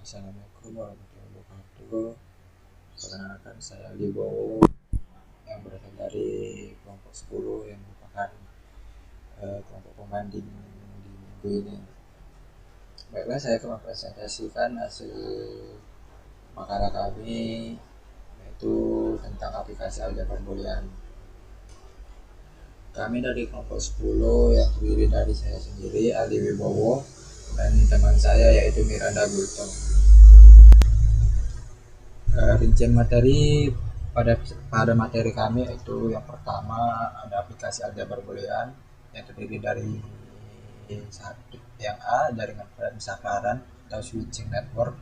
Assalamualaikum warahmatullahi wabarakatuh. Perkenalkan, saya Libowo yang berasal dari kelompok 10 yang merupakan kelompok pembanding di minggu ini. Baiklah, saya akan mempresentasikan hasil makalah kami, yaitu tentang aplikasi aljabar boolean. Kami dari kelompok 10 yang terdiri dari saya sendiri, Aldi Wibowo, dan teman saya yaitu Miranda Gultom. Rincian materi pada materi kami itu yang pertama ada aplikasi aljabar boolean yang terdiri dari satu, yang A jaringan pensaklaran atau switching network,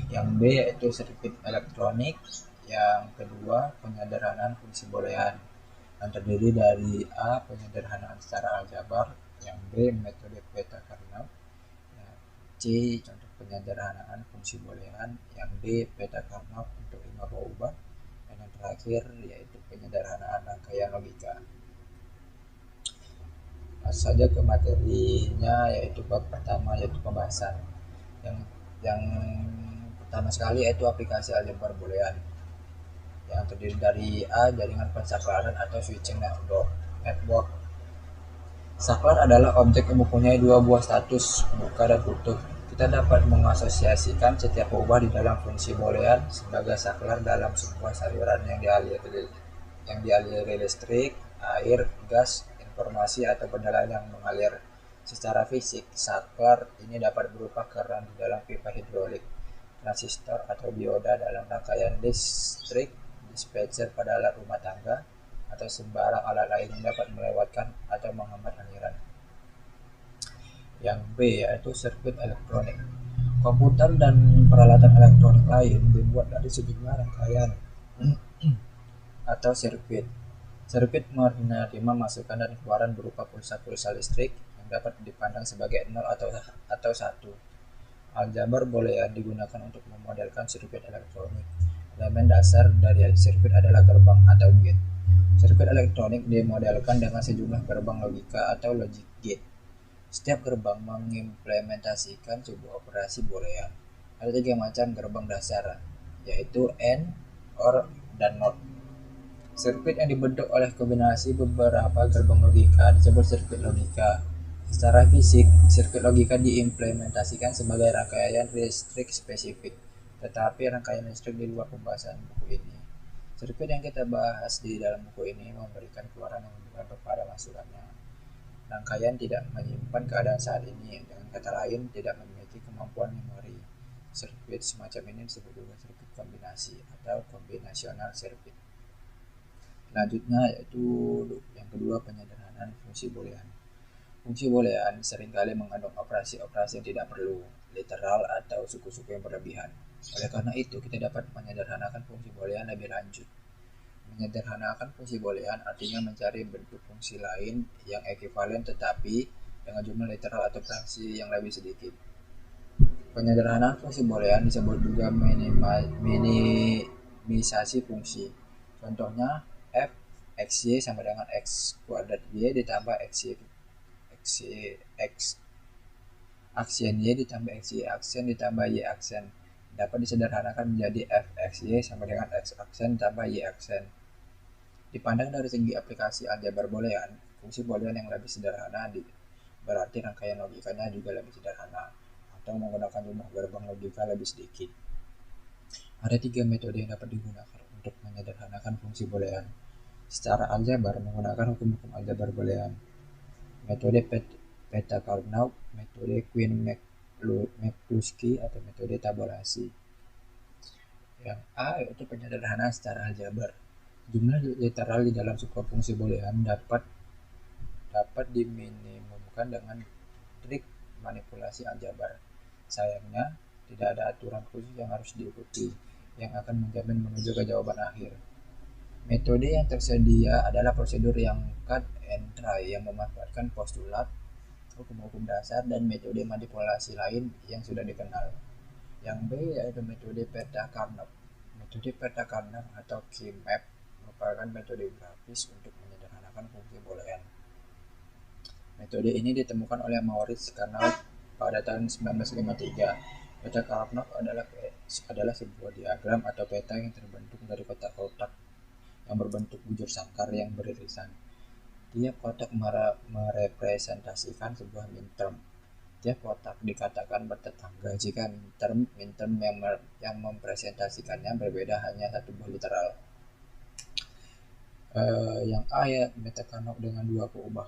yang B yaitu sirkuit elektronik, yang kedua penyederhanaan fungsi boolean yang terdiri dari A penyederhanaan secara aljabar, yang B metode peta kernel, C contoh penyederhanaan fungsi boolean, yang D peta kernel untuk 5 ubah, dan yang terakhir yaitu penyederhanaan rangkaian logika. Langsung saja ke materinya, yaitu bab pertama yaitu pembahasan. Yang pertama sekali yaitu aplikasi aljabar boolean yang terdiri dari A jaringan pensaklaran atau switching network. Saklar adalah objek yang mempunyai dua buah status, buka dan tutup. Kita dapat mengasosiasikan setiap ubah di dalam fungsi boolean sebagai saklar dalam sebuah saluran yang dialiri listrik, air, gas, informasi atau benda lain yang mengalir. Secara fisik, saklar ini dapat berupa keran di dalam pipa hidrolik, transistor atau dioda dalam rangkaian listrik, dispenser pada alat rumah tangga, atau sembarang alat lain yang dapat melewatkan atau menghambat aliran. Yang B yaitu sirkuit elektronik. Komputer dan peralatan elektronik lain dibuat dari sejumlah rangkaian atau sirkuit. Sirkuit menerima masukan dan keluaran berupa pulsa-pulsa listrik yang dapat dipandang sebagai 0 atau 1. Aljabar boolean digunakan untuk memodelkan sirkuit elektronik. Elemen dasar dari sirkuit adalah gerbang atau gate. Sirkuit elektronik dimodelkan dengan sejumlah gerbang logika atau logic gate. Setiap gerbang mengimplementasikan sebuah operasi boolean. Ada 3 macam gerbang dasar, yaitu AND, OR, dan NOT. Sirkuit yang dibentuk oleh kombinasi beberapa gerbang logika disebut sirkuit logika. Secara fisik, sirkuit logika diimplementasikan sebagai rangkaian listrik spesifik, tetapi rangkaian listrik di luar pembahasan buku ini. Sirkuit yang kita bahas di dalam buku ini memberikan keluaran yang bergantung pada masukannya. Rangkaian tidak menyimpan keadaan saat ini, dengan kata lain tidak memiliki kemampuan memori. Sirkuit semacam ini disebut juga sirkuit kombinasi atau kombinasional sirkuit. Selanjutnya yaitu yang kedua penyederhanaan fungsi boolean. Fungsi boolean seringkali mengandung operasi-operasi yang tidak perlu, literal atau suku-suku yang berlebihan. Oleh karena itu, kita dapat menyederhanakan fungsi boolean lebih lanjut. Menyederhanakan fungsi boolean artinya mencari bentuk fungsi lain yang ekuivalen tetapi dengan jumlah literal atau fraksi yang lebih sedikit. Penyederhanaan fungsi boolean disebut juga minimisasi fungsi. Contohnya f xy sama dengan x kuadrat y ditambah xy aksen y ditambah xy aksen ditambah y aksen dapat disederhanakan menjadi f xy sama dengan x aksen tambah y aksen. Dipandang dari segi aplikasi aljabar boolean, fungsi boolean yang lebih sederhana berarti rangkaian logikanya juga lebih sederhana atau menggunakan jumlah gerbang logika lebih sedikit. Ada 3 metode yang dapat digunakan untuk menyederhanakan fungsi boolean secara aljabar menggunakan hukum-hukum aljabar boolean. Metode peta Karnaugh, metode Quine-McCluskey atau metode tabulasi. Yang A yaitu penyederhanaan secara aljabar. Jumlah literal di dalam sebuah fungsi boolean dapat diminimumkan dengan trik manipulasi aljabar. Sayangnya, tidak ada aturan khusus yang harus diikuti yang akan menjamin menuju ke jawaban akhir. Metode yang tersedia adalah prosedur yang cut and try yang memanfaatkan postulat, hukum-hukum dasar, dan metode manipulasi lain yang sudah dikenal. Yang B yaitu metode peta Karnaugh. Metode peta Karnaugh atau K-map merupakan metode grafis untuk menyederhanakan fungsi boolean. Metode ini ditemukan oleh Maurice Karnaugh pada tahun 1953 Peta Karnaugh adalah sebuah diagram atau peta yang terbentuk dari kotak-kotak yang berbentuk bujur sangkar yang beririsan. Tiap kotak merepresentasikan sebuah minterm. Tiap kotak dikatakan bertetangga jika minterm yang mempresentasikannya berbeda hanya satu buah literal. Yang A ya, peta Karnaugh dengan dua peubah.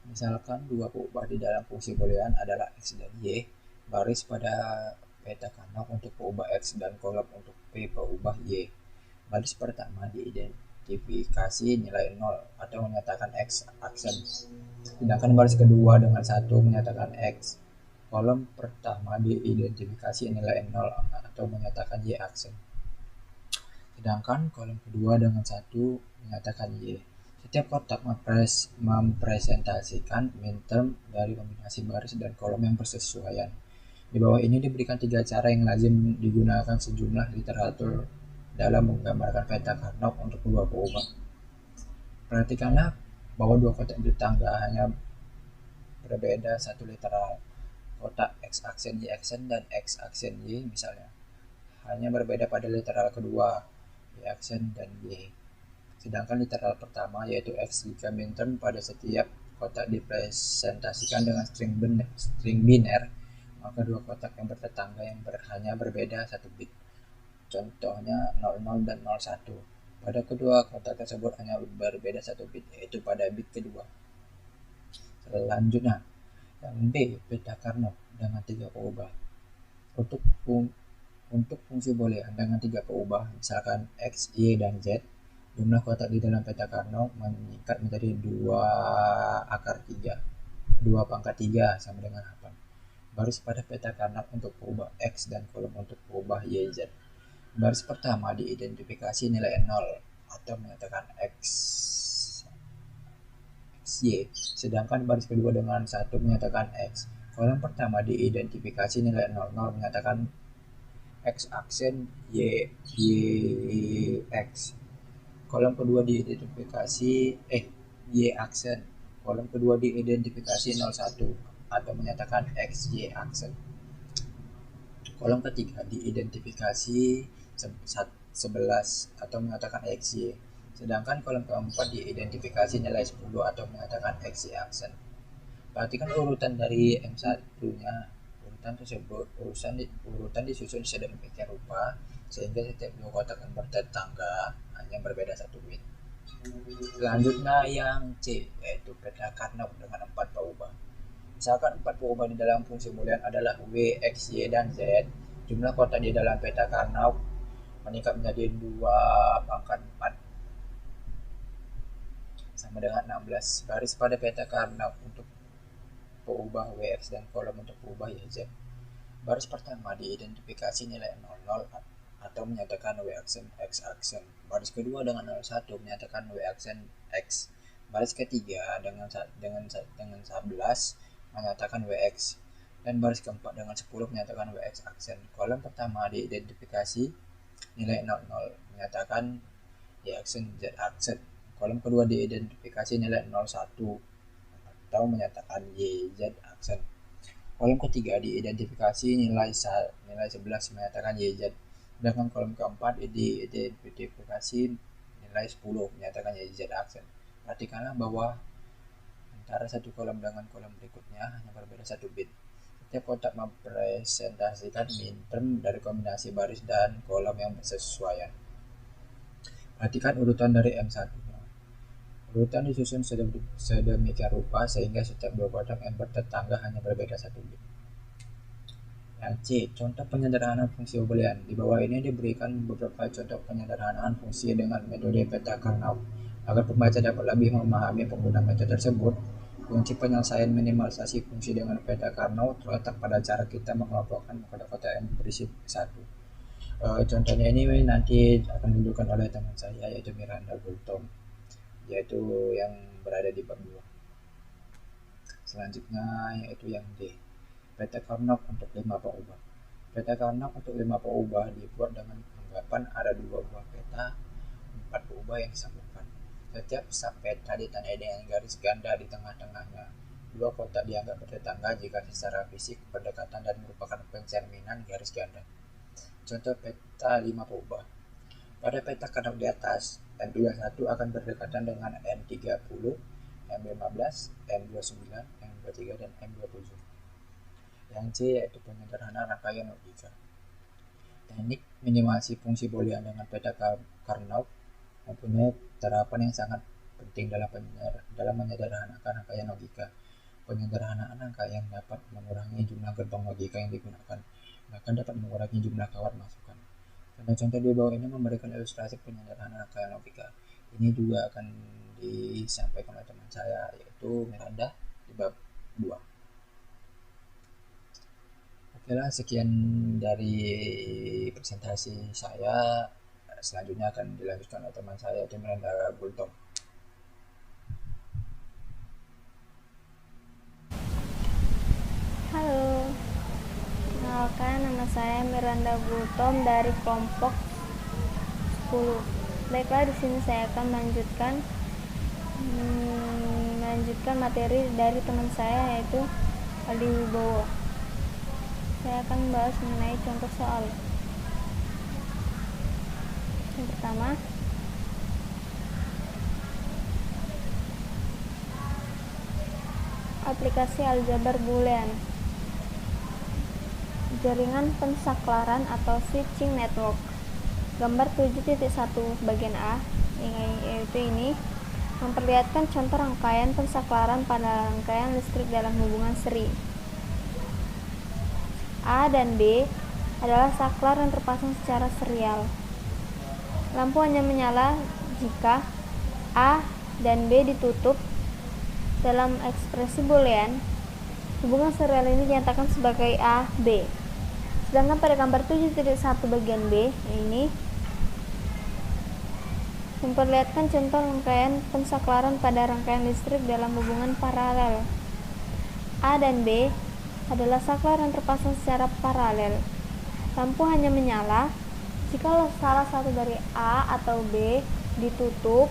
Misalkan dua peubah di dalam fungsi boolean adalah x dan y, baris pada peta Karnaugh untuk peubah x dan kolom untuk p peubah y. Baris pertama diidentifikasi nilai 0 atau menyatakan x aksen, sedangkan baris kedua dengan 1 menyatakan x. Kolom pertama diidentifikasi nilai 0 atau menyatakan y aksen, sedangkan kolom kedua dengan 1 menyatakan y. Setiap kotak mempresentasikan minterm dari kombinasi baris dan kolom yang bersesuaian. Di bawah ini diberikan 3 cara yang lazim digunakan sejumlah literatur dalam menggambarkan peta Karnaugh untuk dua peubah. Perhatikanlah bahwa dua kotak bertetangga hanya berbeda satu literal. Kotak x aksen y aksen dan x aksen y misalnya hanya berbeda pada literal kedua, y aksen dan y. Sedangkan literal pertama yaitu x jika minterm pada setiap kotak dipresentasikan dengan string biner, maka dua kotak yang bertetangga yang hanya berbeda satu bit. Contohnya 00 dan 01. Pada kedua kotak tersebut hanya berbeda satu bit, yaitu pada bit kedua. Selanjutnya, yang B, peta Karnaugh dengan 3 peubah. Untuk fungsi boolean dengan 3 peubah, misalkan x, y, dan z, jumlah kotak di dalam peta Karnaugh meningkat menjadi 2 pangkat 3 sama dengan 8. Baris pada peta Karnaugh untuk peubah x dan kolom untuk peubah y, z. Baris pertama diidentifikasi nilai 0 atau menyatakan x y, sedangkan baris kedua dengan 1 menyatakan x. Kolom pertama diidentifikasi nilai 00 menyatakan x aksen y x. Kolom kedua diidentifikasi y aksen. Kolom kedua diidentifikasi 01 atau menyatakan x y aksen. Kolom ketiga diidentifikasi 11 atau menyatakan XY. Sedangkan kolom keempat diidentifikasi nilai 10 atau menyatakan XY aksen. Perhatikan urutan dari M1-nya. Urutan disusun sedemikian rupa sehingga setiap dua kotak yang bertetangga hanya berbeda satu bit. Selanjutnya yang C, yaitu peta Karnaugh dengan 4 peubah. Misalkan 4 peubah di dalam fungsi boolean adalah W, X, Y, dan Z. Jumlah kotak di dalam peta Karnaugh meningkat menjadi 2 pangkat 4 sama dengan 16. Baris pada peta Karnaugh untuk peubah W, X, dan kolom untuk peubah Y, Z. Baris pertama diidentifikasi nilai 00 atau menyatakan W aksen X aksen. Baris kedua dengan 01 menyatakan W aksen X. Baris ketiga dengan 11 menyatakan WX, dan baris keempat dengan 10 menyatakan WX aksen. Kolom pertama diidentifikasi nilai 00 menyatakan Y aksen Z aksen. Kolom kedua diidentifikasi nilai 01 atau menyatakan YZ aksen. Kolom ketiga diidentifikasi nilai 11 menyatakan YZ. Sedangkan kolom keempat diidentifikasi nilai 10 menyatakan YZ aksen. Perhatikanlah bahwa antara satu kolom dengan kolom berikutnya hanya berbeda satu bit. Setiap kotak mempresentasikan minterm dari kombinasi baris dan kolom yang bersesuaian. Perhatikan urutan dari M1. Urutan disusun sedemikian rupa sehingga setiap dua kotak yang bertetangga hanya berbeda satu bit. Yang C, contoh penyederhanaan fungsi boolean. Di bawah ini diberikan beberapa contoh penyederhanaan fungsi dengan metode peta Karnaugh. Agar pembaca dapat lebih memahami penggunaan metode tersebut, kunci penyelesaian minimalisasi fungsi dengan peta Karnaugh terletak pada cara kita mengelompokkan kotak-kotak yang berisi satu. Contohnya ini nanti akan ditunjukkan oleh teman saya, yaitu Miranda Gultom, yaitu yang berada di bab 2. Selanjutnya yaitu yang D, peta Karnaugh untuk 5 peubah. Peta Karnaugh untuk 5 peubah dibuat dengan anggapan ada 2 buah peta 4 peubah yang disambungkan. Setiap subpeta ditandai dengan garis ganda di tengah-tengahnya. Dua kotak dianggap bertetangga jika secara fisik berdekatan dan merupakan pencerminan garis ganda. Contoh peta 5 perubahan. Pada peta kadang di atas, M21 akan berdekatan dengan M30, M15, M29, M23, dan M27. Yang C yaitu penyederhanaan rangkaian logika. Teknik minimalisasi fungsi boolean dengan peta Carnot mempunyai terapan yang sangat penting dalam menyederhanakan rangkaian logika. Penyederhanaan rangkaian dapat mengurangi jumlah gerbang logika yang digunakan, bahkan dapat mengurangi jumlah keyword masukan. Contoh-contoh di bawah ini memberikan ilustrasi penyederhanaan rangkaian logika. Ini juga akan disampaikan oleh teman saya, yaitu Miranda di bab 2. Oke lah, sekian dari presentasi saya. Selanjutnya akan dilanjutkan oleh teman saya, yaitu Miranda Bultom. Halo, kenalkan nama saya Miranda Bultom dari kelompok 10. Baiklah, di sini saya akan melanjutkan materi dari teman saya, yaitu Aldi Wibowo. Saya akan membahas mengenai contoh soal. Yang pertama, aplikasi aljabar boolean, jaringan pensaklaran atau switching network. Gambar 7.1 bagian A, yaitu ini, memperlihatkan contoh rangkaian pensaklaran pada rangkaian listrik dalam hubungan seri. A dan B adalah saklar yang terpasang secara serial. Lampu hanya menyala jika A dan B ditutup. Dalam ekspresi boolean, hubungan serial ini dinyatakan sebagai A, B. Sedangkan pada gambar 7.1 bagian B ini memperlihatkan contoh rangkaian pensaklaran pada rangkaian listrik dalam hubungan paralel. A dan B adalah saklar yang terpasang secara paralel. Lampu hanya menyala jika salah satu dari A atau B ditutup.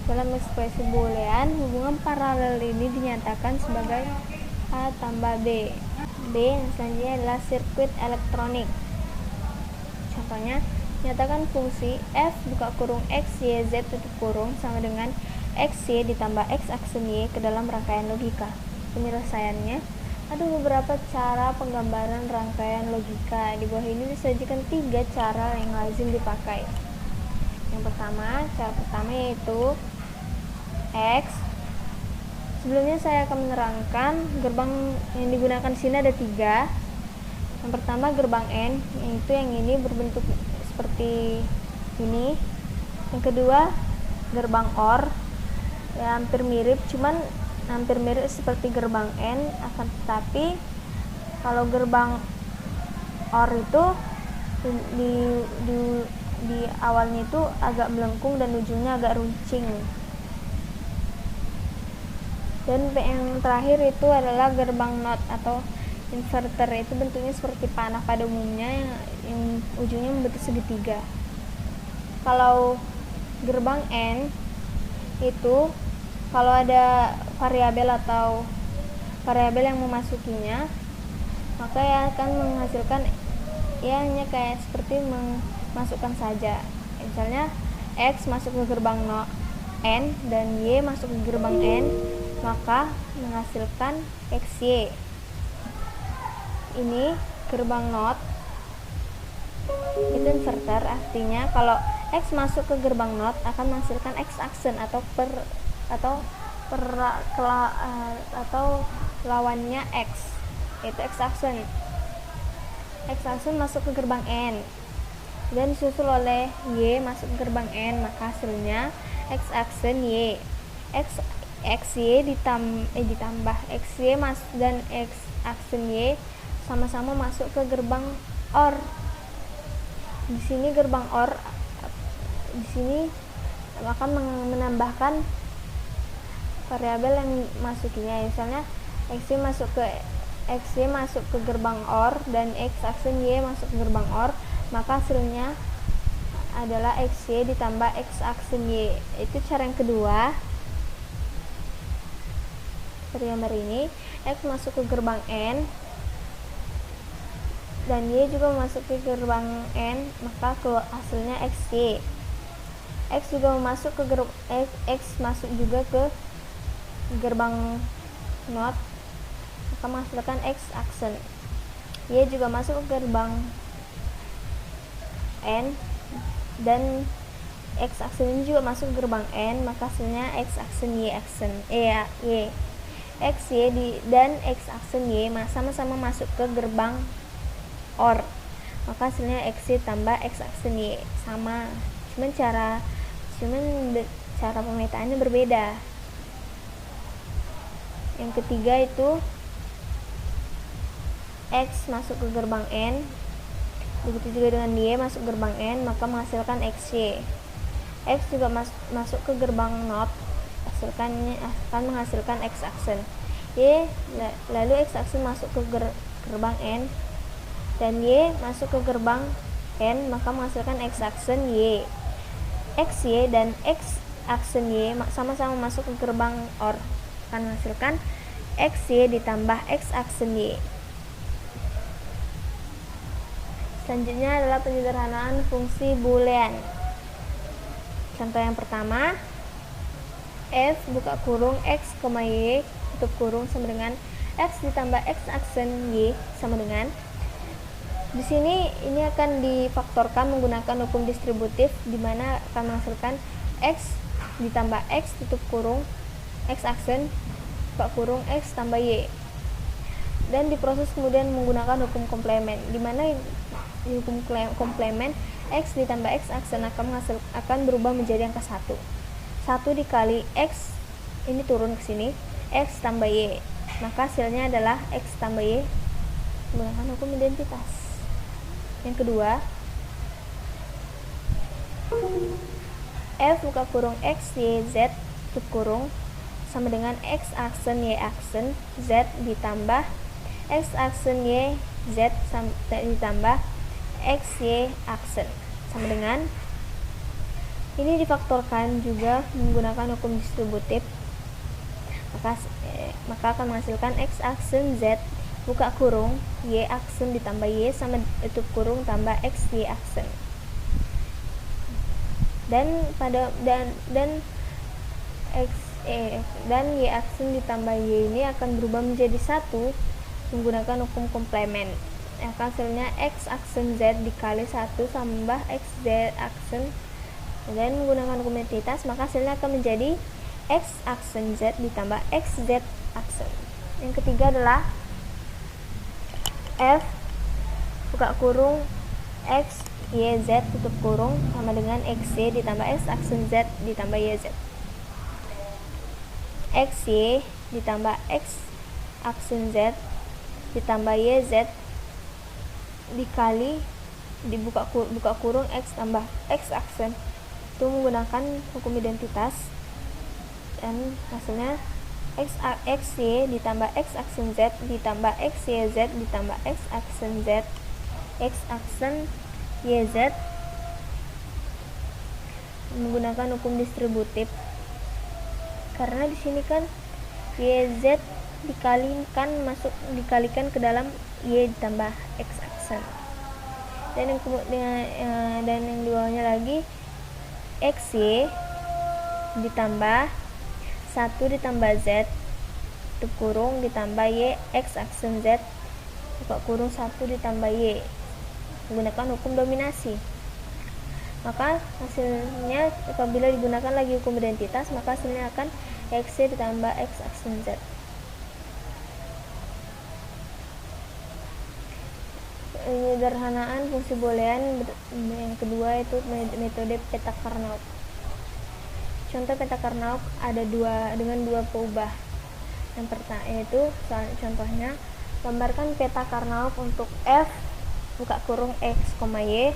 Dalam ekspresi boolean, hubungan paralel ini dinyatakan sebagai A tambah B. B yang selanjutnya adalah sirkuit elektronik. Contohnya, nyatakan fungsi f buka kurung x y z tutup kurung sama dengan x y ditambah x aksen y ke dalam rangkaian logika. Penyelesaiannya, ada beberapa cara penggambaran rangkaian logika. Di bawah ini disajikan 3 cara yang lazim dipakai. Yang pertama, cara pertama yaitu X. Sebelumnya saya akan menerangkan gerbang yang digunakan di sini ada 3. Yang pertama gerbang N, yaitu yang ini berbentuk seperti ini. Yang kedua gerbang OR, ya hampir mirip seperti gerbang N, akan tetapi kalau gerbang OR itu di awalnya itu agak melengkung dan ujungnya agak runcing. Dan yang terakhir itu adalah gerbang NOT atau inverter, itu bentuknya seperti panah pada umumnya yang ujungnya membentuk segitiga. Kalau gerbang N itu kalau ada variabel atau variabel yang memasukinya, maka ya akan menghasilkan ya hanya kayak seperti memasukkan saja. Misalnya X masuk ke gerbang N dan Y masuk ke gerbang N, maka menghasilkan XY. Ini gerbang NOT itu inverter, artinya kalau X masuk ke gerbang NOT akan menghasilkan X aksen atau lawannya X, yaitu X aksen. X aksen masuk ke gerbang N dan disusul oleh Y masuk ke gerbang N, maka hasilnya X aksen Y. XY ditambah XY dan X aksen Y sama-sama masuk ke gerbang OR. Di sini gerbang OR di sini akan menambahkan variabel yang masukinya. Misalnya XY masuk ke gerbang OR dan X aksen Y masuk ke gerbang OR, maka hasilnya adalah XY ditambah X aksen Y. Itu cara yang kedua. Dari gambar ini, X masuk ke gerbang N dan Y juga masuk ke gerbang N, maka keluar hasilnya XY. X juga masuk ke X masuk juga ke gerbang NOT, maka menghasilkan X aksen. Y juga masuk ke gerbang N dan X aksen ini juga masuk ke gerbang N, maka hasilnya X aksen Y aksen. Y. X, Y dan X aksen Y sama-sama masuk ke gerbang OR, maka hasilnya X Y tambah X aksen Y. Sama, cuman cara pemetaannya berbeda. Yang ketiga itu X masuk ke gerbang N, begitu juga dengan Y masuk gerbang N, maka menghasilkan XY. X juga masuk ke gerbang NOT, akan menghasilkan X aksen. Y lalu X aksen masuk ke gerbang N dan Y masuk ke gerbang N, maka menghasilkan X aksen Y. X, Y dan X aksen Y sama-sama masuk ke gerbang OR, akan menghasilkan X, Y ditambah X aksen Y. Selanjutnya adalah penyederhanaan fungsi boolean. Contoh yang pertama, F buka kurung X, Y tutup kurung sama dengan X ditambah X aksen Y sama dengan. Di sini ini akan difaktorkan menggunakan hukum distributif, di mana akan menghasilkan X ditambah X tutup kurung X aksen buka kurung X tambah Y. Dan diproses kemudian menggunakan hukum komplement, di mana di hukum komplement X ditambah X aksen akan berubah menjadi angka 1. 1 dikali X ini turun ke sini, X tambah Y, maka hasilnya adalah X tambah Y menggunakan hukum identitas. Yang kedua, F buka kurung X, Y, Z tutup kurung sama dengan X aksen Y aksen Z ditambah X aksen Y Z ditambah X Y aksen sama dengan. Ini difaktorkan juga menggunakan hukum distributif, maka akan menghasilkan X aksen Z buka kurung Y aksen ditambah Y sama tutup kurung tambah X Y aksen. Dan dan Y aksen ditambah Y ini akan berubah menjadi 1 menggunakan hukum komplement. Hasilnya X aksen Z dikali 1 tambah X Z aksen, dan menggunakan hukum identitas, maka hasilnya akan menjadi X aksen Z ditambah X Z aksen. Yang ketiga adalah F buka kurung X Y Z tutup kurung sama dengan X Y ditambah X aksen Z ditambah Y Z. X Y ditambah X aksen Z ditambah Y Z dikali buka kurung X tambah X aksen, itu menggunakan hukum identitas, dan hasilnya X Y ditambah X aksen Z ditambah X Y Z ditambah X aksen Z X aksen Y Z menggunakan hukum distributif, karena di sini kan Y Z dikalikan ke dalam Y ditambah X aksen. Dan yang di bawahnya lagi X Y ditambah 1 ditambah Z tutup kurung ditambah Y X aksen Z buka kurung 1 ditambah Y menggunakan hukum dominasi. Maka hasilnya apabila digunakan lagi hukum identitas, maka hasilnya akan X Y ditambah X aksen Z. Penyederhanaan fungsi boolean yang kedua itu metode peta Carnot. Contoh peta Carnot ada dengan dua peubah. Yang pertama yaitu contohnya gambarkan peta Carnot untuk F buka kurung X, Y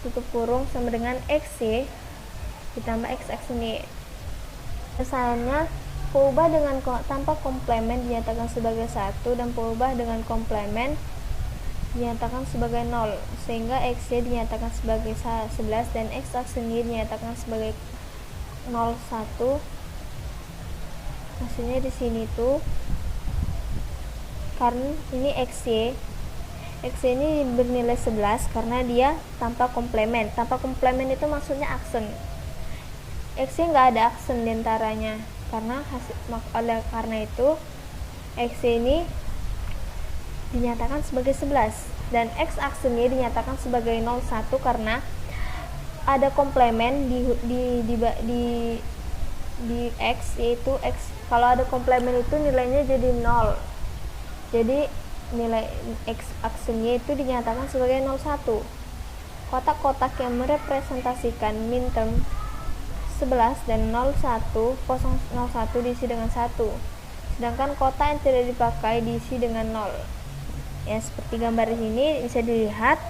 tutup kurung sama dengan X Y ditambah X aksen Y. Misalnya peubah tanpa komplement dinyatakan sebagai 1 dan peubah dengan komplement dinyatakan sebagai 0, sehingga X Y dinyatakan sebagai 11 dan X aksen Y dinyatakan sebagai 0, 1. Hasilnya di sini tuh karena ini XY ini bernilai 11 karena dia tanpa komplement. Tanpa komplement itu maksudnya aksen. XY nggak ada aksen diantaranya, karena itu XY ini dinyatakan sebagai 11 dan X aksennya dinyatakan sebagai 01 karena ada komplement di X, yaitu X. Kalau ada komplement itu nilainya jadi 0, jadi nilai X aksennya itu dinyatakan sebagai 01. Kotak-kotak yang merepresentasikan minterm 11 dan 01 diisi dengan 1, sedangkan kotak yang tidak dipakai diisi dengan 0. Ya, seperti gambar di sini bisa dilihat,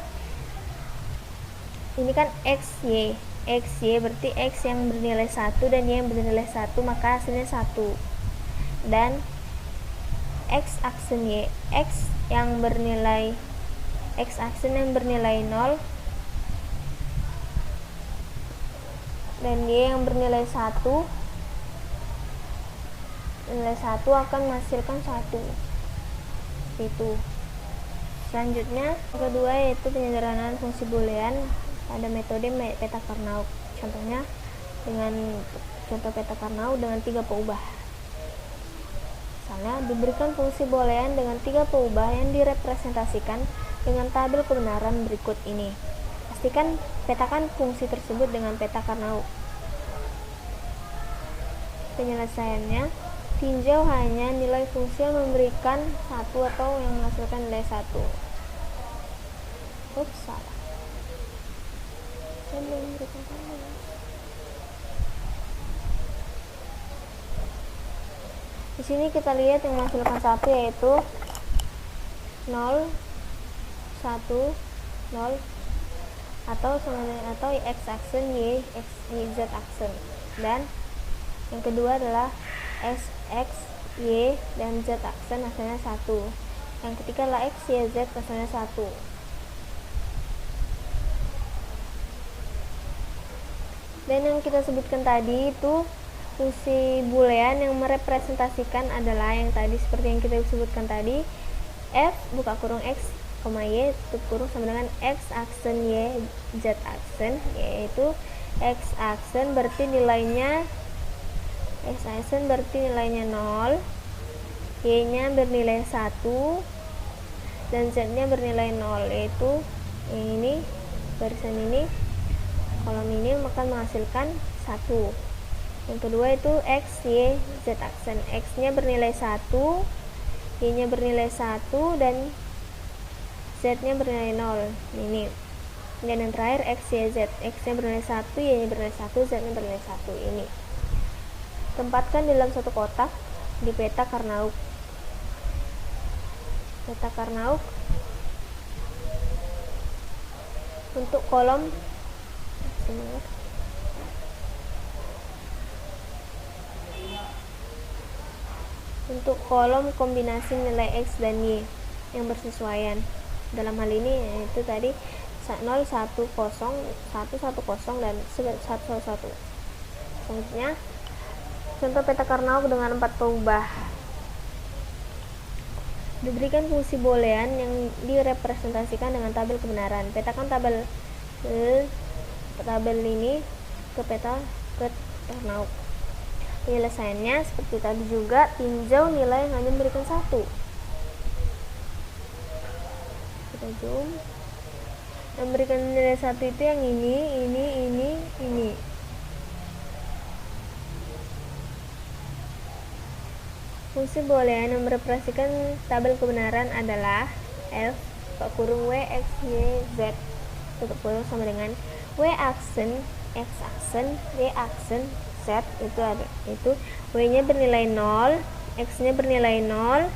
ini kan XY berarti X yang bernilai 1 dan Y yang bernilai 1, maka hasilnya 1. Dan X aksen Y, X aksen yang bernilai 0 dan Y yang bernilai 1, nilai 1 akan menghasilkan 1. Itu. Selanjutnya, yang kedua yaitu penyederhanaan fungsi boolean pada metode peta Karnaug. Contohnya dengan contoh peta Karnaug dengan 3 peubah. Misalnya, diberikan fungsi boolean dengan 3 peubah yang direpresentasikan dengan tabel kebenaran berikut ini. Petakan fungsi tersebut dengan peta Karnaug. Penyelesaiannya, tinjau hanya nilai fungsi yang memberikan 1 atau yang menghasilkan nilai 1. Salah. Saya belum memberikan tanda. Di sini kita lihat yang menghasilkan 1 yaitu 0, 1, 0 atau X aksen Y Z aksen, dan yang kedua adalah X Y dan Z aksen hasilnya 1. Yang ketiga adalah X Y Z hasilnya 1. Dan yang kita sebutkan tadi itu fungsi boolean yang merepresentasikan adalah yang tadi seperti yang kita sebutkan tadi, F buka kurung X, Y tutup kurung sama dengan X aksen Y Z aksen, yaitu X aksen berarti nilainya 0, Y nya bernilai 1 dan Z nya bernilai 0, yaitu yang ini, barisan ini, kolom ini akan menghasilkan 1. Yang kedua itu X, Y, Z aksen, X nya bernilai 1, Y nya bernilai 1 dan Z nya bernilai 0, ini. Dan yang terakhir X, Y, Z, X nya bernilai 1, Y nya bernilai 1, Z nya bernilai 1, ini. Tempatkan dalam satu kotak di peta Karnaug. Peta Karnaug untuk kolom kombinasi nilai X dan Y yang bersesuaian. Dalam hal ini yaitu tadi 0, 1, 0, 1, 1, 0 dan 1, 1. Selanjutnya contoh peta Karnaug dengan 4 peubah. Diberikan fungsi boolean yang direpresentasikan dengan tabel kebenaran. Petakan tabel ini ke peta Karnaug. Penyelesaiannya seperti tadi juga, tinjau nilai yang hanya memberikan 1. Kita zoom. Yang memberikan nilai 1 itu yang ini. Fungsi boolean yang merepresentasikan tabel kebenaran adalah F kurung W X Y Z tutup kurung sama dengan W aksen X aksen Y aksen Z, itu W nya bernilai 0, X nya bernilai 0,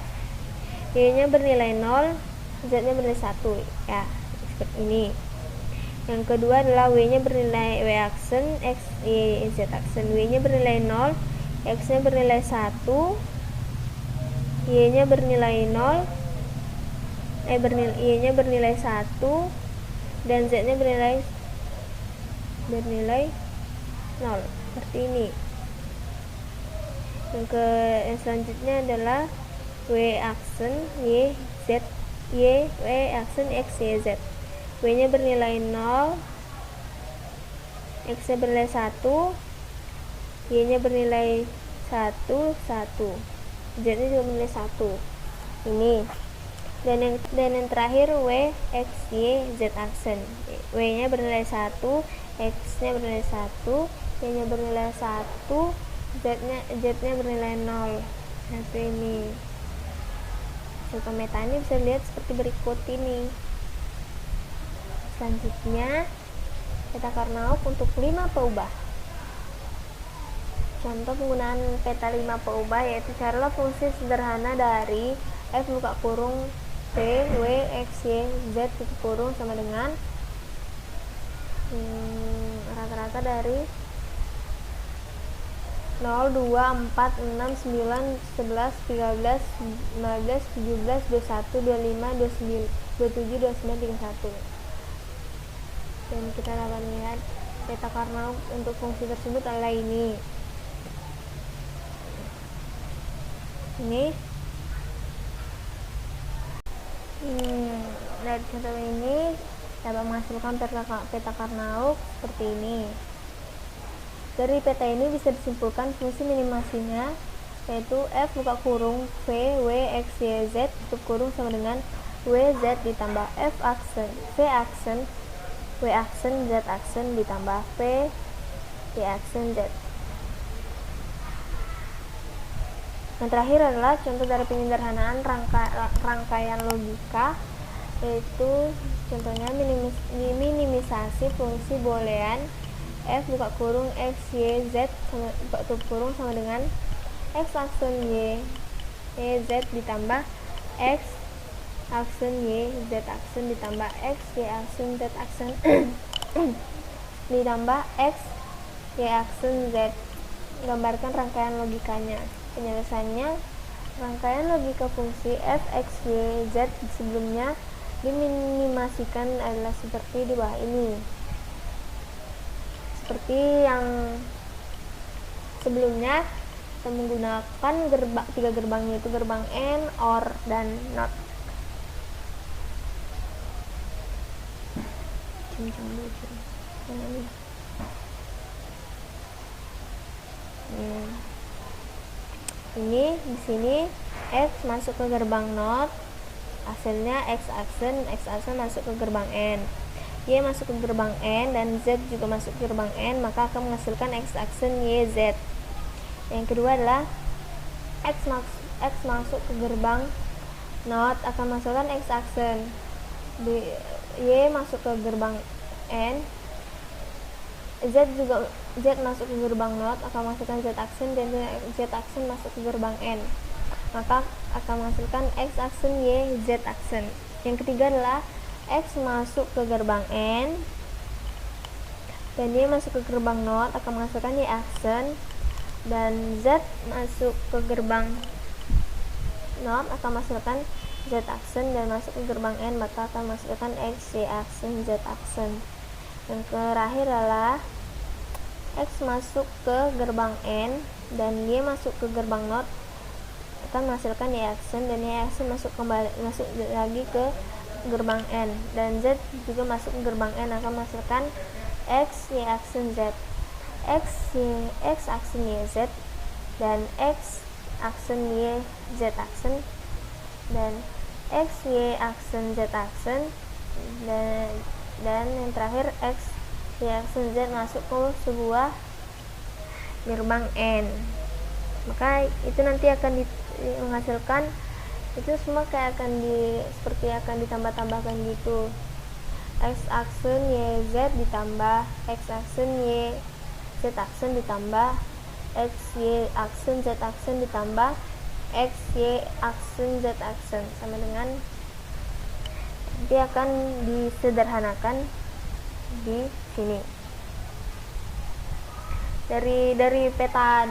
Y nya bernilai 0, Z nya bernilai 1, ya seperti ini. Yang kedua adalah W nya bernilai W aksen X Y Z aksen, W nya bernilai 0, X nya bernilai 1, Y nya bernilai 0, Y nya bernilai 1 dan Z nya bernilai 0, seperti ini. Yang selanjutnya adalah Y aksen Y Z Y aksen X Y Z. Y nya bernilai 0, X nya bernilai 1, Y nya bernilai 1, 1, Z nya juga bernilai 1 ini. Dan yang terakhir W X Y Z aksen. W nya bernilai 1, X nya bernilai 1, Y nya bernilai 1, Z nya bernilai 0. Nah, itu ini. Contoh meta ini bisa dilihat seperti berikut ini. Selanjutnya peta Karnaug untuk 5 peubah. Contoh penggunaan peta 5 peubah yaitu carilah fungsi sederhana dari f buka kurung p w x y z tutup kurung sama dengan rata-rata dari 0, 2, 4, 6, 9, 11, 13, 15, 17, 21, 25, 29, 27, 29, 31. Dan kita dapat melihat peta Karnaug untuk fungsi tersebut adalah ini. Dari contoh ini dapat menghasilkan peta Karnaug seperti ini. Dari peta ini bisa disimpulkan fungsi minimasinya yaitu f buka kurung v w x y z tutup kurung sama dengan w z ditambah f aksen v aksen w aksen z aksen ditambah p y aksen z. Yang terakhir adalah contoh dari penyederhanaan rangkaian logika, yaitu contohnya minimisasi fungsi boolean f buka kurung x y z buka tutup kurung sama dengan x aksen y z ditambah x aksen y z aksen ditambah x y aksen z aksen ditambah x y aksen z. Gambarkan rangkaian logikanya. Penyelesaiannya, rangkaian logika fungsi f, x, y, z sebelumnya diminimasikan adalah seperti di bawah ini. Seperti yang sebelumnya, kita menggunakan tiga gerbang, yaitu gerbang AND, OR, dan NOT. Ini di sini X masuk ke gerbang NOT, hasilnya X aksen masuk ke gerbang N, Y masuk ke gerbang N, dan Z juga masuk ke gerbang N, maka akan menghasilkan X aksen Y Z. Yang kedua adalah X masuk ke gerbang NOT akan menghasilkan X aksen, Y masuk ke gerbang N, Z masuk ke gerbang NOT akan menghasilkan Z aksen, dan Z aksen masuk ke gerbang N, maka akan menghasilkan X aksen Y Z aksen. Yang ketiga adalah X masuk ke gerbang N dan Y masuk ke gerbang NOT akan menghasilkan Y aksen, dan Z masuk ke gerbang NOT akan menghasilkan Z aksen, dan masuk ke gerbang N maka akan menghasilkan X Y aksen Z aksen. Yang terakhir adalah X masuk ke gerbang N dan Y masuk ke gerbang NOT akan menghasilkan Y aksen, dan Y aksen masuk lagi ke gerbang N, dan Z juga masuk ke gerbang N akan menghasilkan X Y aksen Z, X aksen Y Z, dan X aksen Y Z aksen, dan X Y aksen Z aksen, dan yang terakhir X Y aksen Z masuk ke sebuah gerbang N. Maka itu nanti akan menghasilkan itu semua kayak seperti akan ditambah-tambahkan gitu. X aksen Y Z ditambah X aksen Y Z aksen ditambah X Y aksen Z aksen ditambah X Y aksen Z aksen sama dengan nanti akan disederhanakan di sini dari peta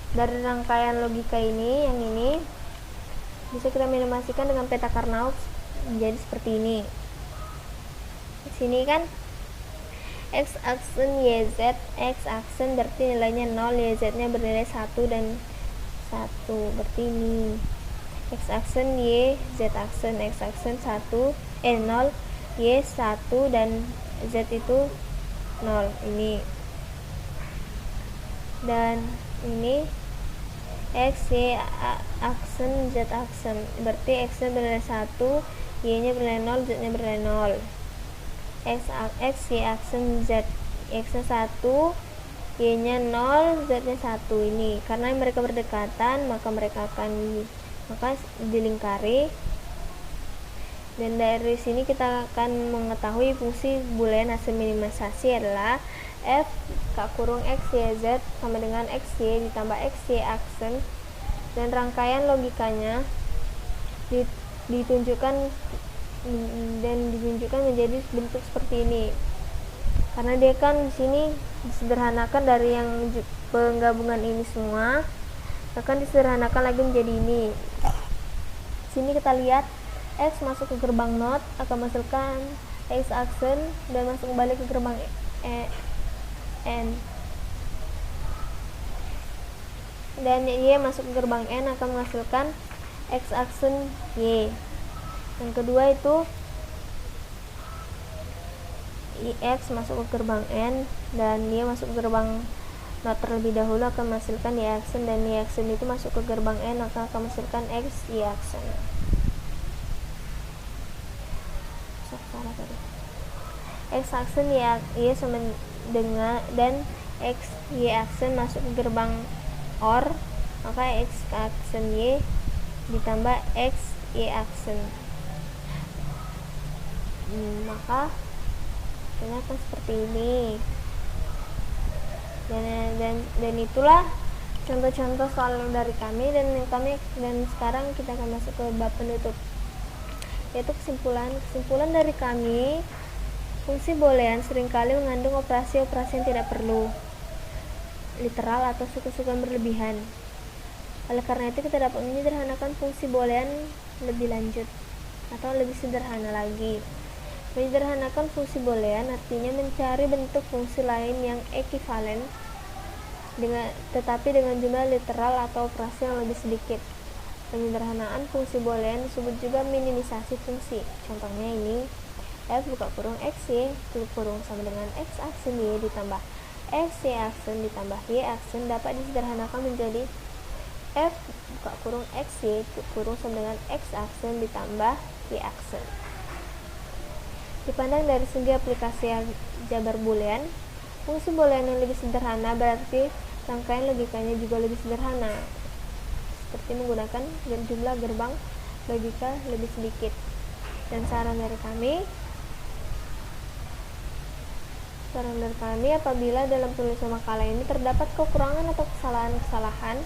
dari rangkaian logika ini. Yang ini bisa kita minimasikan dengan peta Karnaug menjadi seperti ini. Di sini kan X aksen Y Z, X aksen berarti nilainya 0, Y Z nya bernilai 1 dan 1, berarti ini X aksen Y, Z aksen, X aksen 0, Y 1 dan Z itu 0 ini. Dan ini X, Y aksen, Z aksen, berarti X nya bernilai 1, Y nya bernilai 0, Z nya bernilai 0. X, Y aksen Z, X nya 1, Y nya 0, Z nya 1 ini. Karena mereka berdekatan, maka mereka akan dilingkari. Dan dari sini kita akan mengetahui fungsi boolean hasil minimalisasi adalah F X, Y, Z sama dengan X, Y ditambah X, Y aksen, dan rangkaian logikanya ditunjukkan menjadi bentuk seperti ini. Karena dia kan di sini disederhanakan dari yang penggabungan ini semua, akan disederhanakan lagi menjadi ini. Sini kita lihat X masuk ke gerbang NOT akan menghasilkan X aksen dan masuk kembali ke gerbang N, dan Y masuk ke gerbang N akan menghasilkan X aksen Y. Yang kedua itu X masuk ke gerbang N dan Y masuk ke gerbang NOT terlebih dahulu akan menghasilkan Y aksen, dan Y aksen itu masuk ke gerbang N akan menghasilkan X Y aksen. X aksen Y sama dengan dan X Y aksen masuk ke gerbang OR, maka X aksen Y ditambah X Y aksen. Maka ternyata seperti ini. Dan itulah contoh-contoh soal dari kami, dan sekarang kita akan masuk ke bab penutup, yaitu kesimpulan dari kami. Fungsi boolean seringkali mengandung operasi-operasi yang tidak perlu literal atau suku-sukuan berlebihan. Oleh karena itu kita dapat menyederhanakan fungsi boolean lebih lanjut atau lebih sederhana lagi. Menyederhanakan fungsi boolean artinya mencari bentuk fungsi lain yang ekivalen tetapi dengan jumlah literal atau operasi yang lebih sedikit. Penyederhanaan fungsi boolean disebut juga minimisasi fungsi. Contohnya ini F X Y sama dengan X aksen Y ditambah X Y aksen ditambah Y aksen dapat disederhanakan menjadi F X Y sama dengan X aksen ditambah Y aksen. Dipandang dari segi aplikasi aljabar boolean, fungsi boolean yang lebih sederhana berarti rangkaian logikanya juga lebih sederhana, seperti menggunakan jumlah gerbang logika lebih sedikit. Dan saran dari kami apabila dalam penulisan makalah ini terdapat kekurangan atau kesalahan-kesalahan,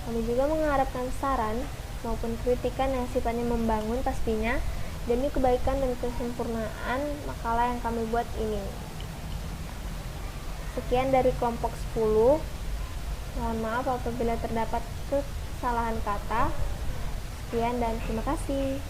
kami juga mengharapkan saran maupun kritikan yang sifatnya membangun pastinya demi kebaikan dan kesempurnaan makalah yang kami buat ini. Sekian dari kelompok 10. Mohon maaf apabila terdapat kesalahan kata. Sekian dan terima kasih.